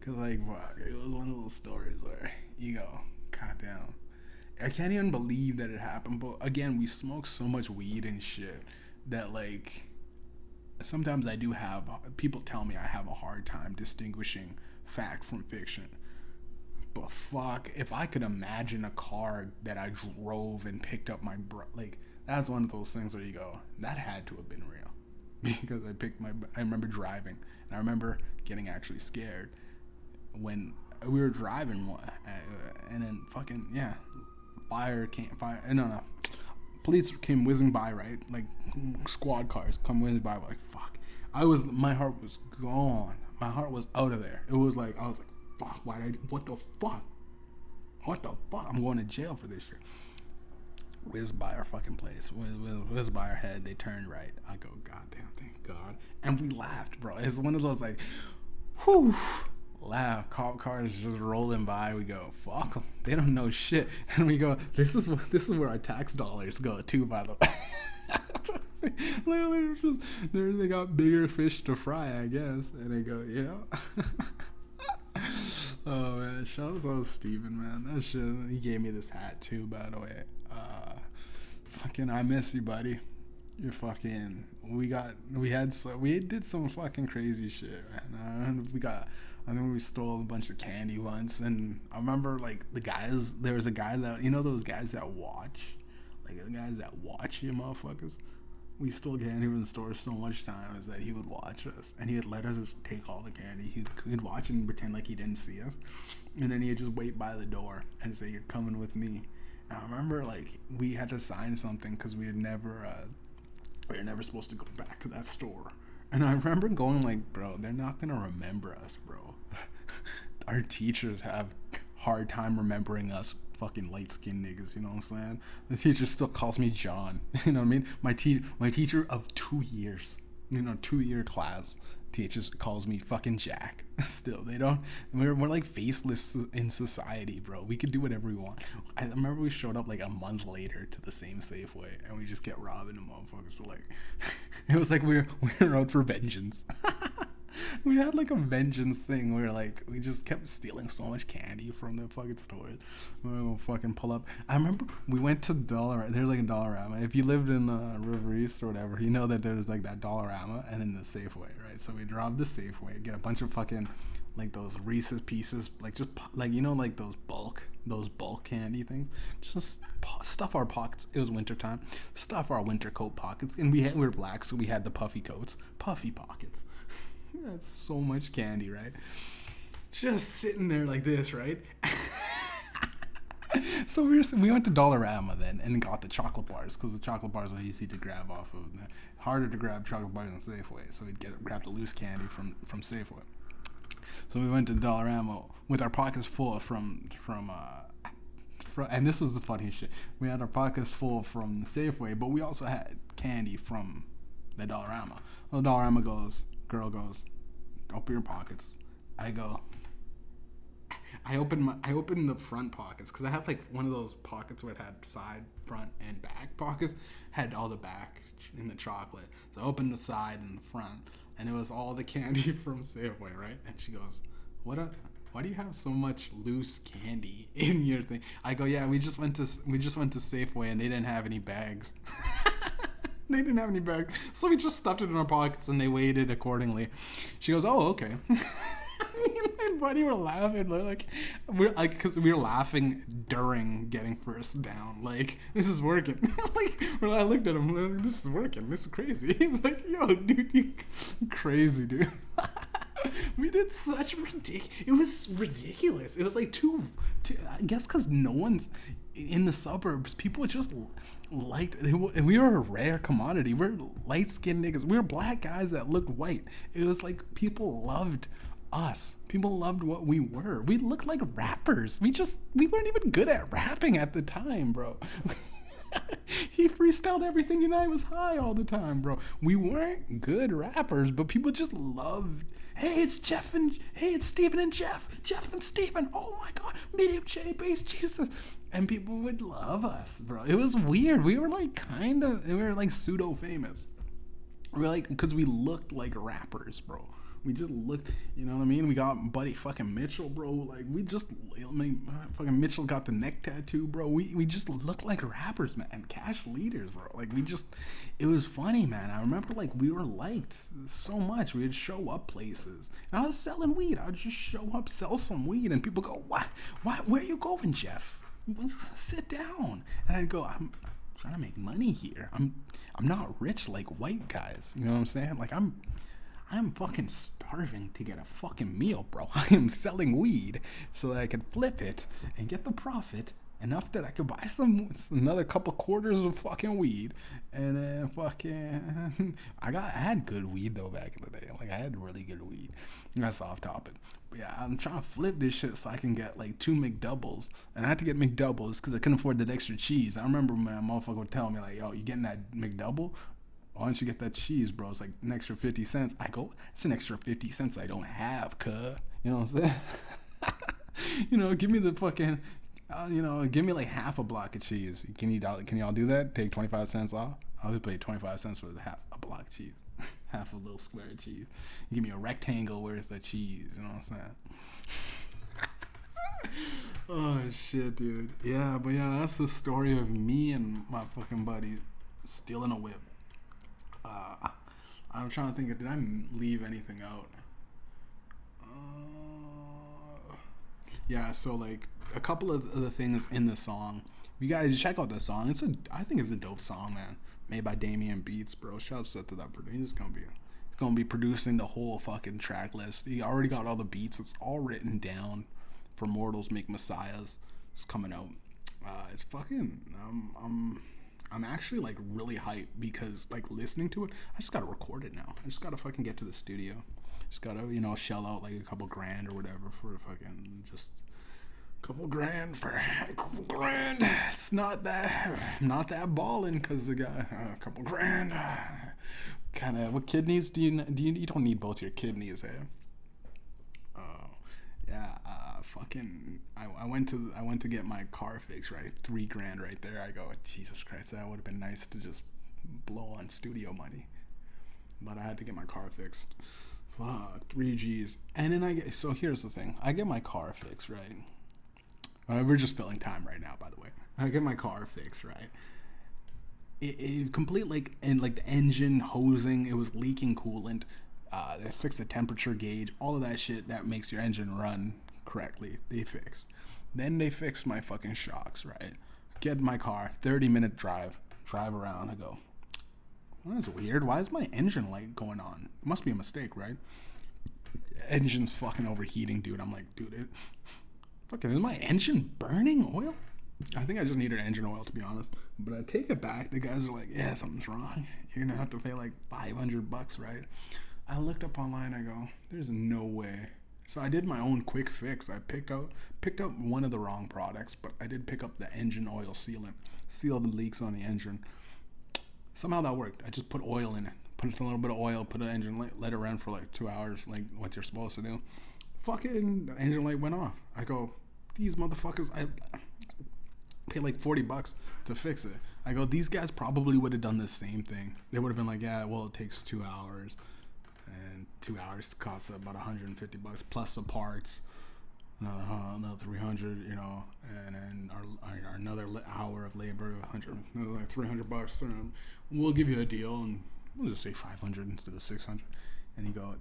Cause like, fuck, it was one of those stories where you go, goddamn, I can't even believe that it happened. But again, we smoke so much weed and shit that like, sometimes I do have, people tell me I have a hard time distinguishing fact from fiction. But fuck, if I could imagine a car that I drove and picked up my like, that's one of those things where you go, that had to have been real, because I remember driving, and I remember getting actually scared when we were driving, and then fucking, yeah, police came whizzing by, right? Like, squad cars come whizzing by, like, fuck. My heart was gone. My heart was out of there. It was like, I was like, fuck, what the fuck? I'm going to jail for this shit. Whizzed by our fucking place. Whizzed by our head. They turned right. I go, goddamn, thank God. And we laughed, bro. It's one of those, like, whew. Laugh. Cop cars just rolling by. We go, fuck them. They don't know shit. And we go, this is where our tax dollars go too, by the way. Literally, they got bigger fish to fry, I guess. And they go, yeah. Oh man, shout out to Steven, man. That shit. He gave me this hat too, by the way. Fucking, I miss you, buddy. You're fucking. We did some fucking crazy shit, man. I think we stole a bunch of candy once, and I remember, like, there was a guy that, those guys that watch, like, the guys that watch you motherfuckers. We stole candy from the store so much times that he would watch us, and he would let us take all the candy. He'd watch and pretend like he didn't see us, and then he'd just wait by the door and say, "You're coming with me." And I remember, like, we had to sign something because we were never supposed to go back to that store. And I remember going like, bro, they're not gonna remember us, bro. Our teachers have hard time remembering us fucking light-skinned niggas, you know what I'm saying? The teacher still calls me John, you know what I mean? My teacher of 2 years, 2-year class, teachers calls me fucking Jack. Still, they don't, we're like faceless in society, bro. We could do whatever we want. I remember we showed up like a month later to the same Safeway, and we just kept robbing the motherfuckers. So like, it was like we were out for vengeance. We had like a vengeance thing where like we just kept stealing so much candy from the fucking stores. We'll fucking pull up. I remember we went to Dollarama. There's like a Dollarama. If you lived in River East or whatever, you know that there's like that Dollarama and then the Safeway, right? So we robbed the Safeway, get a bunch of fucking like those Reese's Pieces, like just like like those bulk candy things. Just stuff our pockets. It was wintertime. Stuff our winter coat pockets, and we were black, so we had the puffy coats, puffy pockets. That's so much candy, right? just sitting there like this, right? So we went to Dollarama then and got the chocolate bars because the chocolate bars are easy to grab off of. Harder to grab chocolate bars than Safeway, so we'd grab the loose candy from Safeway. So we went to Dollarama with our pockets full and this was the funny shit. We had our pockets full from the Safeway, but we also had candy from the Dollarama. The Dollarama girl goes, open your pockets. I go, I opened the front pockets because I have like one of those pockets where it had side, front, and back pockets. Had all the back in the chocolate. So I opened the side and the front, and it was all the candy from Safeway, right? And she goes, why do you have so much loose candy in your thing? I go, yeah, we just went to Safeway and they didn't have any bags. They didn't have any bags, so we just stuffed it in our pockets and they weighed it accordingly. She goes, oh, okay. And Buddy were laughing. We're like, because we were laughing during getting first down. Like, this is working. Like, I looked at him. Like, this is working. This is crazy. He's like, yo, dude, you crazy, dude. We did such it was ridiculous. It was like I guess because no one's in the suburbs. People just liked, and we were a rare commodity. We're light-skinned niggas. We were black guys that looked white. It was like people loved us. People loved what we were. We looked like rappers. We weren't even good at rapping at the time, bro. He freestyled everything and I was high all the time, bro. We weren't good rappers, but people just loved, hey, it's Steven and Jeff and Steven, oh my god, Mediumjay, bass Jesus. And people would love us, bro. It was weird. We were like we were like pseudo famous. We were like, because we looked like rappers, bro. We just looked, you know what I mean? We got Buddy fucking Mitchell, bro. Like, fucking Mitchell got the neck tattoo, bro. We just looked like rappers, man. Cash leaders, bro. Like, it was funny, man. I remember, like, we were liked so much. We'd show up places. And I was selling weed. I would just show up, sell some weed, and people go, what? Where are you going, Jeff? Sit down. And I'd go, I'm trying to make money here. I'm not rich like white guys. You know what I'm saying? Like, I'm fucking starving to get a fucking meal, bro. I am selling weed so that I can flip it and get the profit enough that I could buy another couple quarters of fucking weed, and then fucking I had good weed though back in the day. Like, I had really good weed. That's off topic. But yeah, I'm trying to flip this shit so I can get like 2 McDoubles, and I had to get McDoubles because I couldn't afford that extra cheese. I remember my motherfucker would tell me like, yo, you getting that McDouble? Why don't you get that cheese, bro? It's like an extra 50 cents. I go, it's an extra 50 cents I don't have, cuh. You know what I'm saying? You know, give me the fucking, give me like half a block of cheese. Can y'all do that? Take 25 cents off? I'll pay 25 cents for half a block of cheese. Half a little square of cheese. You give me a rectangle worth of cheese. You know what I'm saying? Oh, shit, dude. Yeah, but yeah, that's the story of me and my fucking buddy stealing a whip. I'm trying to think did I leave anything out? Yeah, so like a couple of the things in the song. You guys check out the song. I think it's a dope song, man. Made by Damien Beats, bro. Shouts out to that producer. He's gonna be producing the whole fucking track list. He already got all the beats. It's all written down for Mortals Make Messiahs. It's coming out. It's fucking. I'm actually like really hyped because like listening to it, I just gotta record it now. I just gotta fucking get to the studio. Just gotta, shell out like a couple grand or whatever for fucking just a couple grand. It's not that balling because I got a couple grand. Kind of, what kidneys do you don't need both your kidneys, eh? Yeah, I went to get my car fixed, right? $3,000 right there. I go, Jesus Christ, that would have been nice to just blow on studio money, but I had to get my car fixed. Fuck, 3 G's. And then so here's the thing. I get my car fixed, right? We're just filling time right now, by the way. I get my car fixed, right? It complete the engine hosing, it was leaking coolant. They fixed the temperature gauge, all of that shit that makes your engine run correctly. They fixed. Then they fixed my fucking shocks, right? Get my car, 30-minute drive around. I go, well, that's weird. Why is my engine light going on? It must be a mistake, right? Engine's fucking overheating, dude. I'm like, dude, fucking, is my engine burning oil? I think I just needed engine oil, to be honest. But I take it back. The guys are like, yeah, something's wrong. You're gonna have to pay like $500, right? I looked up online. I go, there's no way. So I did my own quick fix. I picked up one of the wrong products, but I did pick up the engine oil sealant, seal the leaks on the engine. Somehow that worked. I just put oil in it. Put a little bit of oil, put the engine light, let it run for like 2 hours, like what you're supposed to do. Fucking the engine light went off. I go, these motherfuckers, I paid like $40 to fix it. I go, these guys probably would have done the same thing. They would have been like, yeah, well, it takes 2 hours. And 2 hours costs about $150 plus the parts, another 300, you know, and then our another hour of labor, 100, like $300. And we'll give you a deal, and we'll just say 500 instead of 600. And you go,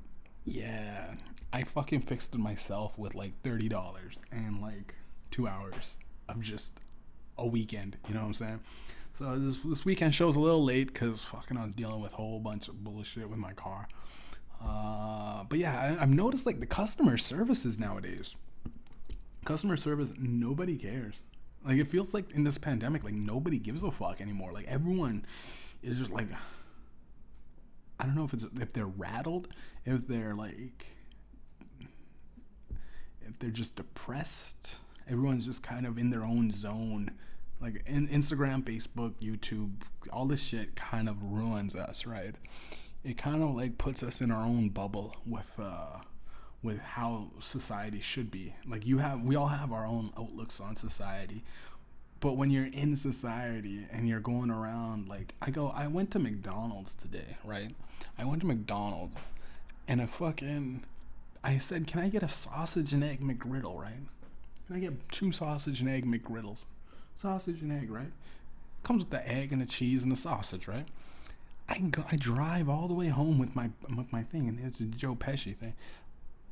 yeah, I fucking fixed it myself with like $30 and like 2 hours of just a weekend. You know what I'm saying? So this weekend show's a little late because fucking I was dealing with a whole bunch of bullshit with my car. But yeah, I've noticed like the customer services nowadays. Customer service, nobody cares. Like it feels like in this pandemic, like nobody gives a fuck anymore. Like everyone is just like, I don't know if they're rattled, if they're just depressed. Everyone's just kind of in their own zone. Like in Instagram, Facebook, YouTube, all this shit kind of ruins us, right? It kind of like puts us in our own bubble with how society should be. Like we all have our own outlooks on society. But when you're in society and you're going around, like I went to McDonald's today, right? I went to McDonald's and I said, can I get a sausage and egg McGriddle, right? Can I get 2 sausage and egg McGriddles? Sausage and egg, right? Comes with the egg and the cheese and the sausage, right? I drive all the way home with my thing, and it's a Joe Pesci thing.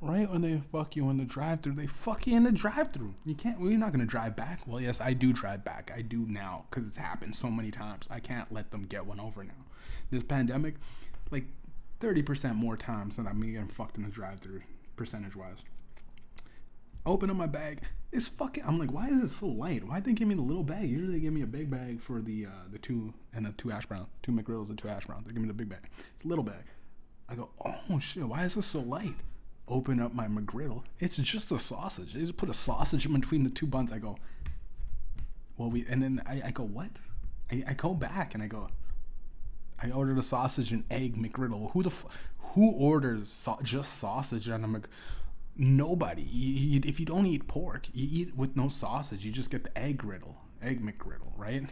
Right when they fuck you in the drive-thru, they fuck you in the drive-thru. You're not gonna drive back. Well, yes, I do drive back. I do now because it's happened so many times. I can't let them get one over now. This pandemic, like 30% more times than I'm getting fucked in the drive-thru, percentage-wise. Open up my bag. It's fucking. I'm like, why is it so light? Why'd they give me the little bag? Usually they give me a big bag for the 2 and the 2 hash brown, 2 McGriddles and 2 hash browns. They give me the big bag. It's a little bag. I go, oh shit, why is this so light? Open up my McGriddle. It's just a sausage. They just put a sausage in between the 2 buns. I go, well, and then I go, what? I go back and I go, I ordered a sausage and egg McGriddle. Who orders just sausage on a McGriddle? Nobody. If you don't eat pork, you eat with no sausage. You just get the egg McGriddle, right?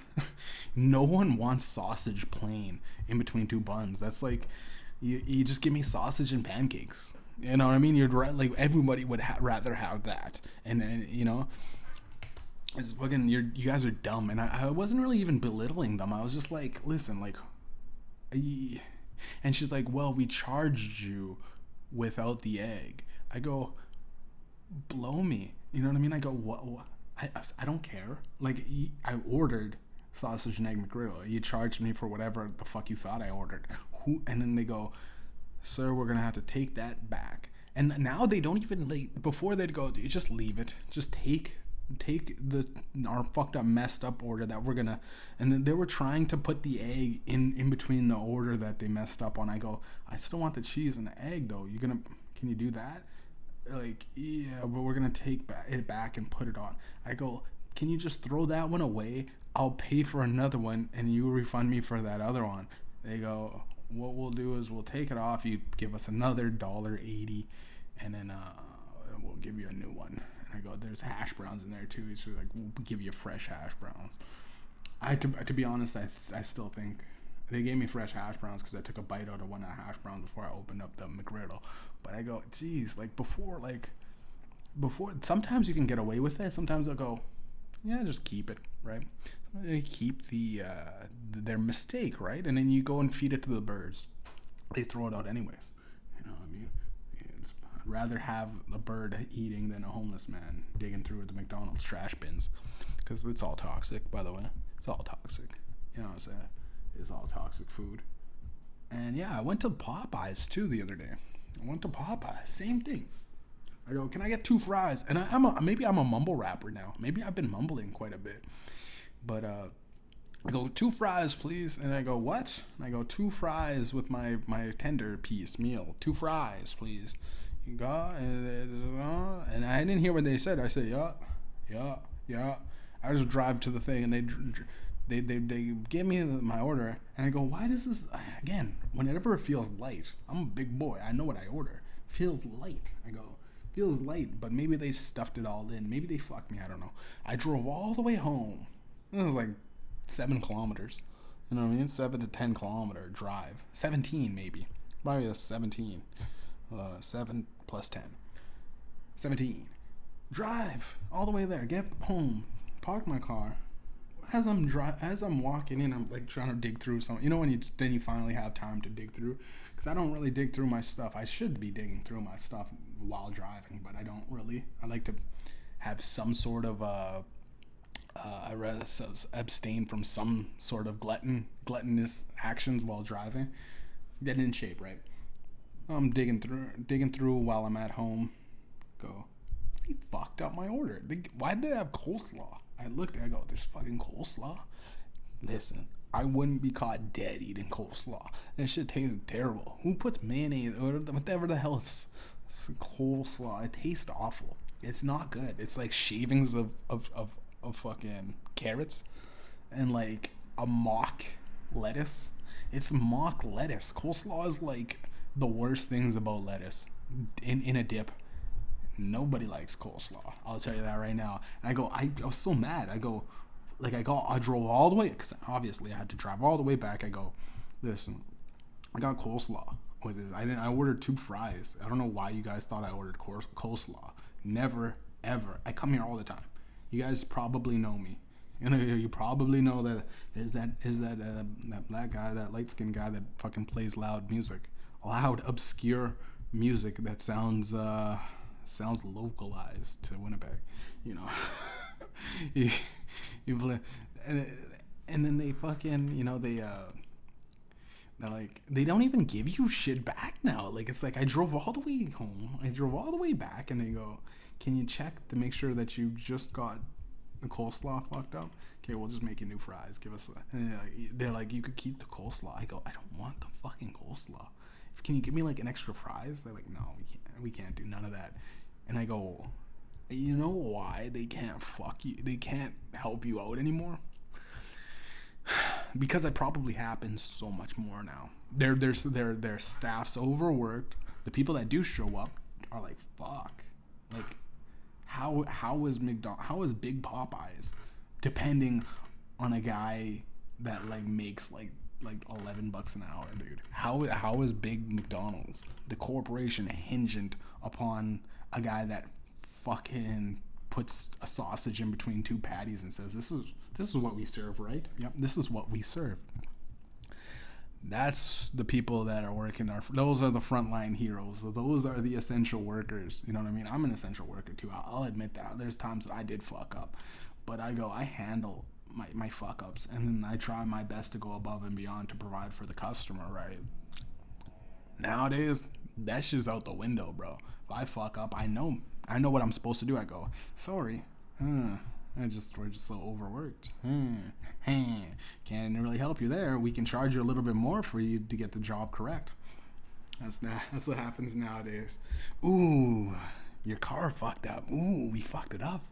No one wants sausage plain in between 2 buns. That's like, you just give me sausage and pancakes. You know what I mean? You'd like everybody would rather have that, and you know, it's fucking. You guys are dumb, and I wasn't really even belittling them. I was just like, listen, like, and she's like, well, we charged you without the egg. I go, blow me. You know what I mean? I go, what? I don't care. Like, I ordered sausage and egg McGriddle. You charged me for whatever the fuck you thought I ordered. And then they go, sir, we're gonna have to take that back. And now they don't even, like, before they'd go, you just leave it. Just take our fucked up, messed up order that we're gonna. And then they were trying to put the egg in between the order that they messed up on. I go, I still want the cheese and the egg though. Can you do that? Like, yeah, but we're gonna take it back and put it on. I go, can you just throw that one away? I'll pay for another one and you refund me for that other one. They go, what we'll do is we'll take it off. You give us another $1.80, and then we'll give you a new one. And I go, there's hash browns in there too. It's just like, we'll give you fresh hash browns. To be honest, I still think they gave me fresh hash browns because I took a bite out of one of the hash browns before I opened up the McGriddle. But I go, geez, like before, sometimes you can get away with it. Sometimes I'll go, yeah, just keep it, right? They keep their mistake, right? And then you go and feed it to the birds. They throw it out anyways. You know what I mean? I'd rather have a bird eating than a homeless man digging through the McDonald's trash bins, because it's all toxic, by the way. It's all toxic. You know what I'm saying? It's all toxic food. And yeah, I went to Popeyes too the other day. I went to Popeye. Same thing. I go, can I get 2 fries? And maybe I'm a mumble rapper now. Maybe I've been mumbling quite a bit. But I go, 2 fries, please. And I go, what? And I go, 2 fries with my tender piece meal. 2 fries, please. You go, and I didn't hear what they said. I said, yeah. I just drive to the thing, and they give me my order, and I go, why does this, again, whenever it feels light, I'm a big boy, I know what I order. Feels light. I go, feels light, but maybe they stuffed it all in. Maybe they fucked me, I don't know. I drove all the way home. It was like 7 kilometers. You know what I mean? 7 to 10 kilometer drive. 17 maybe. Probably a 17. 7 plus 10. 17. Drive all the way there. Get home. Park my car. As I'm walking in, I'm like trying to dig through something. You know when you finally have time to dig through? Because I don't really dig through my stuff. I should be digging through my stuff while driving, but I don't really. I like to have some sort of I rather abstain from some sort of gluttonous actions while driving. Getting in shape, right? I'm digging through while I'm at home. Go. They fucked up my order. Why did they have coleslaw? I looked. I go. There's fucking coleslaw. Listen, I wouldn't be caught dead eating coleslaw. That shit tastes terrible. Who puts mayonnaise or whatever the hell is coleslaw? It tastes awful. It's not good. It's like shavings of fucking carrots and like a mock lettuce. It's mock lettuce. Coleslaw is like the worst things about lettuce in a dip. Nobody likes coleslaw. I'll tell you that right now. And I was so mad. I drove all the way, because obviously I had to drive all the way back. I go, listen, I got coleslaw with this. I ordered 2 fries. I don't know why you guys thought I ordered coleslaw. Never, ever. I come here all the time. You guys probably know me. You probably know that that black guy, that light skinned guy that fucking plays loud music, loud obscure music that sounds localized to Winnipeg. You know, you play, and then they fucking they're like, they don't even give you shit back now. Like, it's like I drove all the way home, I drove all the way back, and they go, can you check to make sure that you just got the coleslaw fucked up? Okay, we'll just make you new fries. Give us a... And they're like, you could keep the coleslaw. I go, I don't want the fucking coleslaw. Can you give me like an extra fries? They're like, no, we can't do none of that. And I go, you know why they can't fuck you? They can't help you out anymore? Because it probably happens so much more now. Their staff's overworked. The people that do show up are like, fuck. Like, how is Big Popeyes depending on a guy that like makes like $11 an hour, dude? How is Big McDonald's, the corporation, hinged upon a guy that fucking puts a sausage in between 2 patties and says, this is what we serve, right? Yep, this is what we serve. That's the people that are working. Those are the frontline heroes. Those are the essential workers. You know what I mean? I'm an essential worker too. I'll admit that. There's times that I did fuck up, but I handle my fuck ups, and then I try my best to go above and beyond to provide for the customer, right? Nowadays, that shit's out the window, bro. If I fuck up, I know what I'm supposed to do. I go, sorry. We're just so overworked. Can't really help you there. We can charge you a little bit more for you to get the job correct. That's what happens nowadays. Ooh, your car fucked up. Ooh, we fucked it up.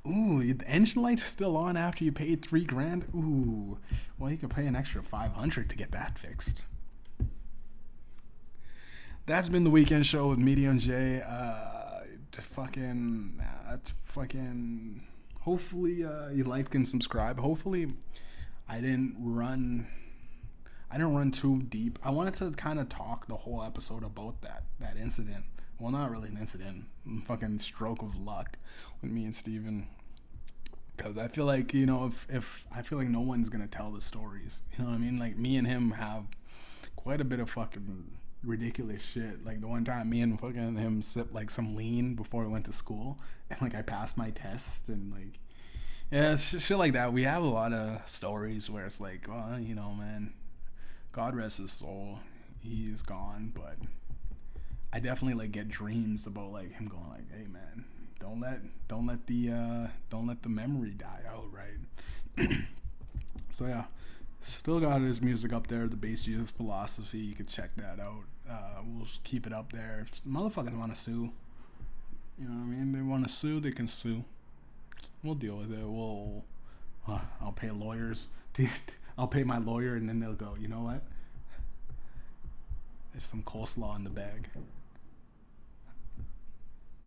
Ooh, the engine light's still on after you paid $3,000. Ooh, well, you can pay an extra $500 to get that fixed. That's been the weekend show with Mediumjay. Hopefully you liked and subscribe. Hopefully I didn't run too deep. I wanted to kind of talk the whole episode about that incident. Well, not really an incident. Fucking stroke of luck with me and Steven. Because I feel like, if I feel like no one's going to tell the stories. You know what I mean? Like, me and him have quite a bit of fucking ridiculous shit. Like, the one time me and fucking him sipped like some lean before we went to school, and like I passed my test, and like, yeah, shit like that. We have a lot of stories where it's like, well, man, God rest his soul, he's gone, but I definitely like get dreams about like him going like, "Hey man, don't let don't let the memory die out, right?" So yeah, still got his music up there. The Bass Jesus Philosophy. You can check that out. We'll keep it up there. If motherfuckers want to sue, you know what I mean? They want to sue, they can sue. We'll deal with it. I'll pay lawyers. I'll pay my lawyer, and then they'll go. You know what? There's some coleslaw in the bag.